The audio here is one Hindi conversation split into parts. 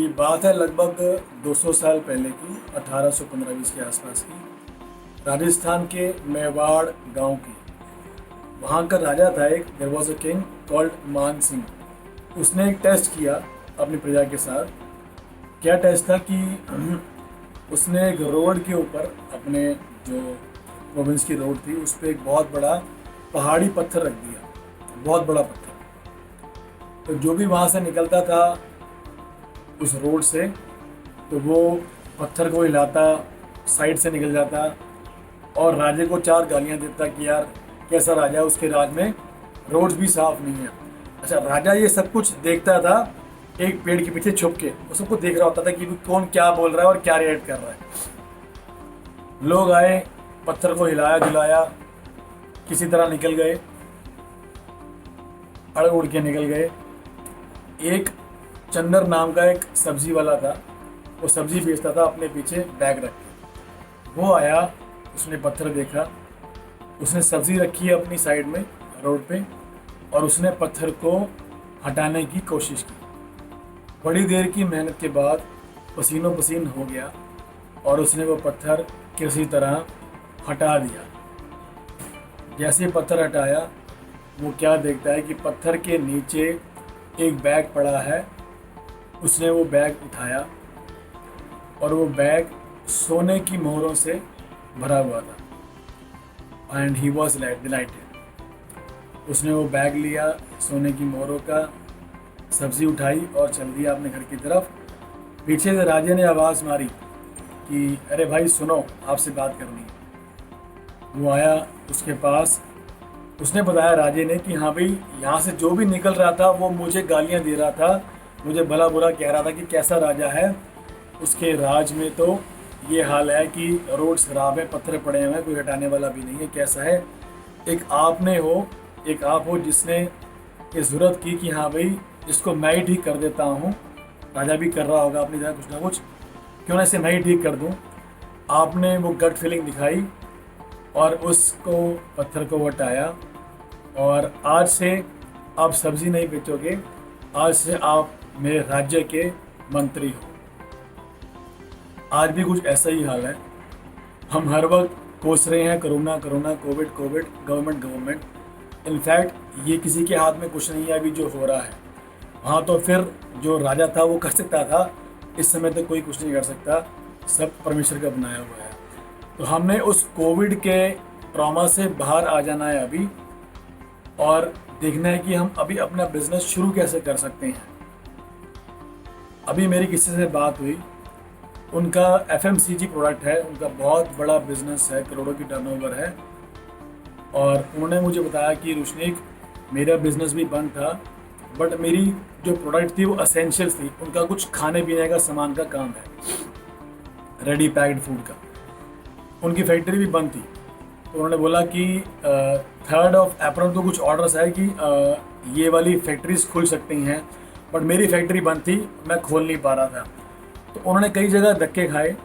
ये बात है लगभग 200 साल पहले की, 1815-20 के आसपास की। राजस्थान के मेवाड़ गांव की। वहाँ का राजा था एक, there was a king called Man Singh. उसने एक टेस्ट किया अपनी प्रजा के साथ। क्या टेस्ट था कि उसने एक रोड के ऊपर, अपने जो प्रोविंस की रोड थी उस पर एक बहुत बड़ा पहाड़ी पत्थर रख दिया, बहुत बड़ा पत्थर। तो जो भी वहाँ से निकलता था उस रोड से, तो वो पत्थर को हिलाता, साइड से निकल जाता और राजे को 4 गालियाँ देता कि यार कैसा राजा है, उसके राज में रोड्स भी साफ नहीं है। अच्छा, राजा ये सब कुछ देखता था एक पेड़ के पीछे छुप के, वो सबको देख रहा होता था कि कौन क्या बोल रहा है और क्या रिएक्ट कर रहा है। लोग आए, पत्थर को हिलाया जुलाया, किसी तरह निकल गए, अड़ उड़ के निकल गए। एक चंदर नाम का एक सब्जी वाला था, वो सब्जी बेचता था अपने पीछे बैग रख के। वो आया, उसने पत्थर देखा, उसने सब्जी रखी है अपनी साइड में रोड पे, और उसने पत्थर को हटाने की कोशिश की। बड़ी देर की मेहनत के बाद पसीनों पसीन हो गया और उसने वो पत्थर किसी तरह हटा दिया। जैसे पत्थर हटाया, वो क्या देखता है कि पत्थर के नीचे एक बैग पड़ा है। उसने वो बैग उठाया और वो बैग सोने की मोहरों से भरा हुआ था। And he was dilated. उसने वो बैग लिया सोने की मोहरों का, सब्जी उठाई और चल दिया अपने घर की तरफ। पीछे से राजे ने आवाज़ मारी कि अरे भाई सुनो, आपसे बात करनी है। वो आया उसके पास, उसने बताया राजे ने कि हाँ भाई, यहाँ से जो भी निकल रहा था वो मुझे गालियाँ दे रहा था, मुझे भला बुरा कह रहा था कि कैसा राजा है, उसके राज में तो ये हाल है कि रोड्स खराब है, पत्थर पड़े हुए हैं, कोई हटाने वाला भी नहीं है, कैसा है। एक आप हो जिसने ये ज़रूरत की कि हाँ भाई इसको मैं ही ठीक कर देता हूँ। राजा भी कर रहा होगा अपनी जगह कुछ ना कुछ, क्यों ना इसे मैं ही ठीक कर दूँ। आपने वो गट फीलिंग दिखाई और उसको पत्थर को हटाया, और आज से आप सब्जी नहीं बेचोगे, आज से आप मेरे राज्य के मंत्री हो। आज भी कुछ ऐसा ही हाल है। हम हर वक्त कोस रहे हैं corona corona, Covid Covid, government. In fact ये किसी के हाथ में कुछ नहीं है अभी जो हो रहा है। हाँ, तो फिर जो राजा था वो कर सकता था, इस समय तो कोई कुछ नहीं कर सकता, सब परमेश्वर का बनाया हुआ है। तो हमने उस कोविड के ट्रॉमा से बाहर आ जाना है अभी, और देखना है कि हम अभी अपना बिजनेस शुरू कैसे कर सकते हैं। अभी मेरी किसी से बात हुई, उनका FMCG प्रोडक्ट है, उनका बहुत बड़ा बिजनेस है, करोड़ों की टर्नओवर है। और उन्होंने मुझे बताया कि रुशनीक, मेरा बिजनेस भी बंद था, बट मेरी जो प्रोडक्ट थी वो असेंशियल्स थी। उनका कुछ खाने पीने का सामान का काम है, रेडी पैक्ड फूड का। उनकी फैक्ट्री भी बंद थी। तो उन्होंने बोला कि 3 अप्रैल को कुछ ऑर्डर्स है कि ये वाली फैक्ट्रीज खुल सकती हैं, बट मेरी फैक्ट्री बंद थी, मैं खोल नहीं पा रहा था। तो उन्होंने कई जगह धक्के खाए,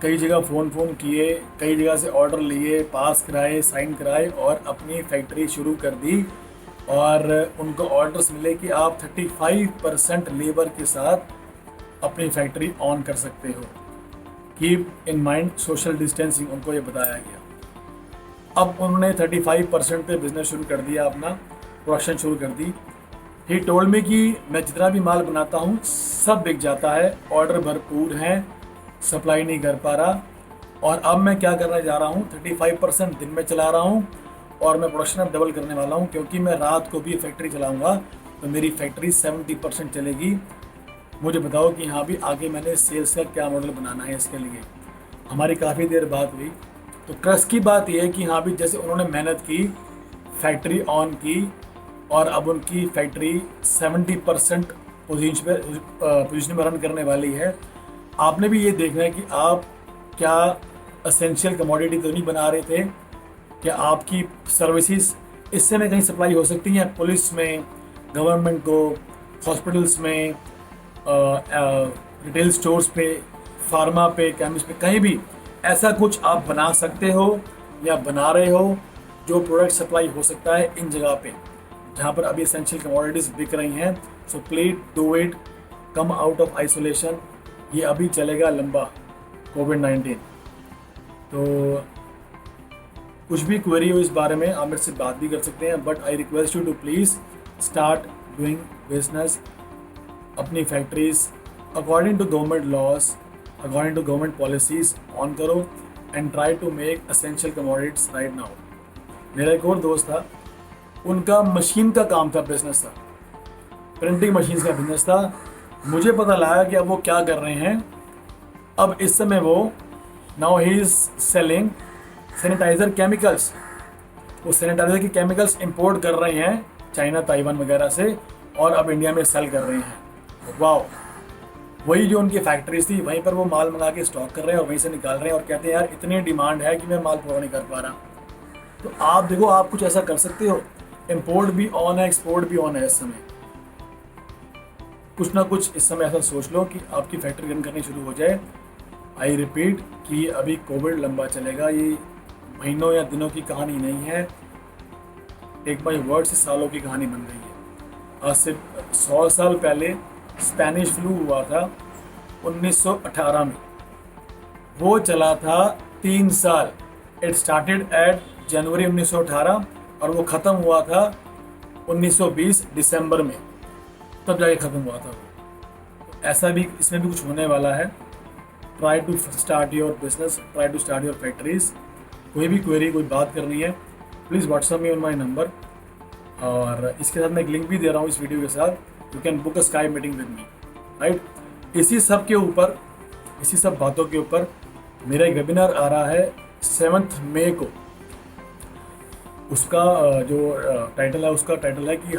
कई जगह फ़ोन किए, कई जगह से ऑर्डर लिए, पास कराए, साइन कराए और अपनी फैक्ट्री शुरू कर दी। और उनको ऑर्डर्स मिले कि आप 35% लेबर के साथ अपनी फैक्ट्री ऑन कर सकते हो। Keep in mind social distancing, उनको ये बताया गया। अब उन्होंने 35% पे बिज़नेस शुरू कर दिया, अपना प्रोडक्शन शुरू कर दी। ही टोल्ड मी कि मैं जितना भी माल बनाता हूँ सब बिक जाता है, ऑर्डर भरपूर हैं, सप्लाई नहीं कर पा रहा। और अब मैं क्या करने जा रहा हूँ, 35% दिन में चला रहा हूँ और मैं प्रोडक्शन अब डबल करने वाला हूँ, क्योंकि मैं रात को भी फैक्ट्री चलाऊँगा तो मेरी फैक्ट्री 70% चलेगी। मुझे बताओ कि हाँ भी आगे मैंने सेल्स का क्या मॉडल बनाना है। इसके लिए हमारी काफ़ी देर बात हुई। तो क्रस की बात यह है कि हाँ भी जैसे उन्होंने मेहनत की, फैक्ट्री ऑन की, और अब उनकी फैक्ट्री 70% पोजीशन में रन करने वाली है। आपने भी ये देखना है कि आप क्या असेंशियल कमोडिटी तो नहीं बना रहे थे, क्या आपकी सर्विसेज इससे में कहीं सप्लाई हो सकती हैं पुलिस में, गवर्नमेंट को, हॉस्पिटल्स में, रिटेल स्टोर्स पे, फार्मा पे, केमिस्ट पे, कहीं भी ऐसा कुछ आप बना सकते हो या बना रहे हो जो प्रोडक्ट सप्लाई हो सकता है इन जगह पे जहाँ पर अभी एसेंशियल कमोडिटीज़ बिक रही हैं। So please do it, come out of isolation, ये अभी चलेगा लंबा कोविड-19। तो कुछ भी क्वेरी हो इस बारे में आप मेरे से बात भी कर सकते हैं, but I request you to please start doing business, अपनी factories according to government laws, according to government policies on करो and try to make essential commodities right now. मेरा एक और दोस्त था, उनका मशीन का काम था, बिजनेस था, प्रिंटिंग मशीन का बिजनेस था। मुझे पता लगा कि अब वो क्या कर रहे हैं। अब इस समय वो now he is selling sanitiser chemicals. वो सैनिटाइज़र की केमिकल्स इंपोर्ट कर रहे हैं चाइना, ताइवान वगैरह से, और अब इंडिया में सेल कर रहे हैं। वाह, वही जो उनकी फैक्ट्रीज थी वहीं पर वो माल मंगा के स्टॉक कर रहे हैं और वहीं से निकाल रहे हैं, और कहते हैं यार इतनी डिमांड है कि मैं माल पूरा नहीं कर पा रहा। तो आप देखो, आप कुछ ऐसा कर सकते हो। इंपोर्ट भी ऑन है, एक्सपोर्ट भी ऑन है इस समय। कुछ ना कुछ इस समय ऐसा सोच लो कि आपकी फैक्ट्री रन करनी शुरू हो जाए। आई रिपीट कि अभी कोविड लंबा चलेगा, ये महीनों या दिनों की कहानी नहीं है। टेक माई वर्ड से सालों की कहानी बन गई है। आज से 100 साल पहले स्पेनिश फ्लू हुआ था 1918 में। वो चला था 3 साल। इट स्टार्टेड एट जनवरी 1918 और वो ख़त्म हुआ था 1920 दिसंबर में, तब जाके ख़त्म हुआ था वो। तो ऐसा भी इसमें भी कुछ होने वाला है। Try to start your business, try to start your factories. कोई भी क्वेरी, कोई बात करनी है, please WhatsApp me on my number, और इसके साथ मैं एक लिंक भी दे रहा हूँ इस वीडियो के साथ। You can book a Skype meeting with me, right. इसी सब के ऊपर, इसी सब बातों के ऊपर मेरा एक वेबिनार आ रहा है 7 मई को। उसका जो टाइटल है, उसका टाइटल है कि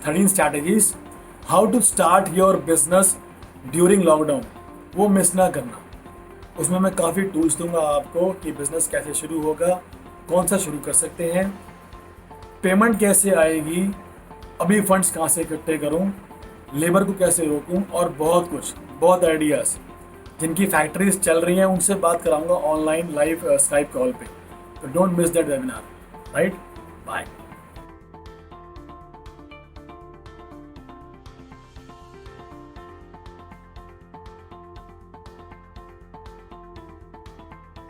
13 strategies how to start your business during lockdown. वो मिस ना करना। उसमें मैं काफ़ी टूल्स दूंगा आपको कि बिज़नेस कैसे शुरू होगा, कौन सा शुरू कर सकते हैं, पेमेंट कैसे आएगी, अभी फंड्स कहाँ से इकट्ठे करूं, लेबर को कैसे रोकूं, और बहुत कुछ, बहुत आइडियाज़। जिनकी फैक्ट्रीज चल रही हैं उनसे बात कराऊंगा ऑनलाइन लाइव स्काइप कॉल पे। तो don't miss that webinar, right. Bye.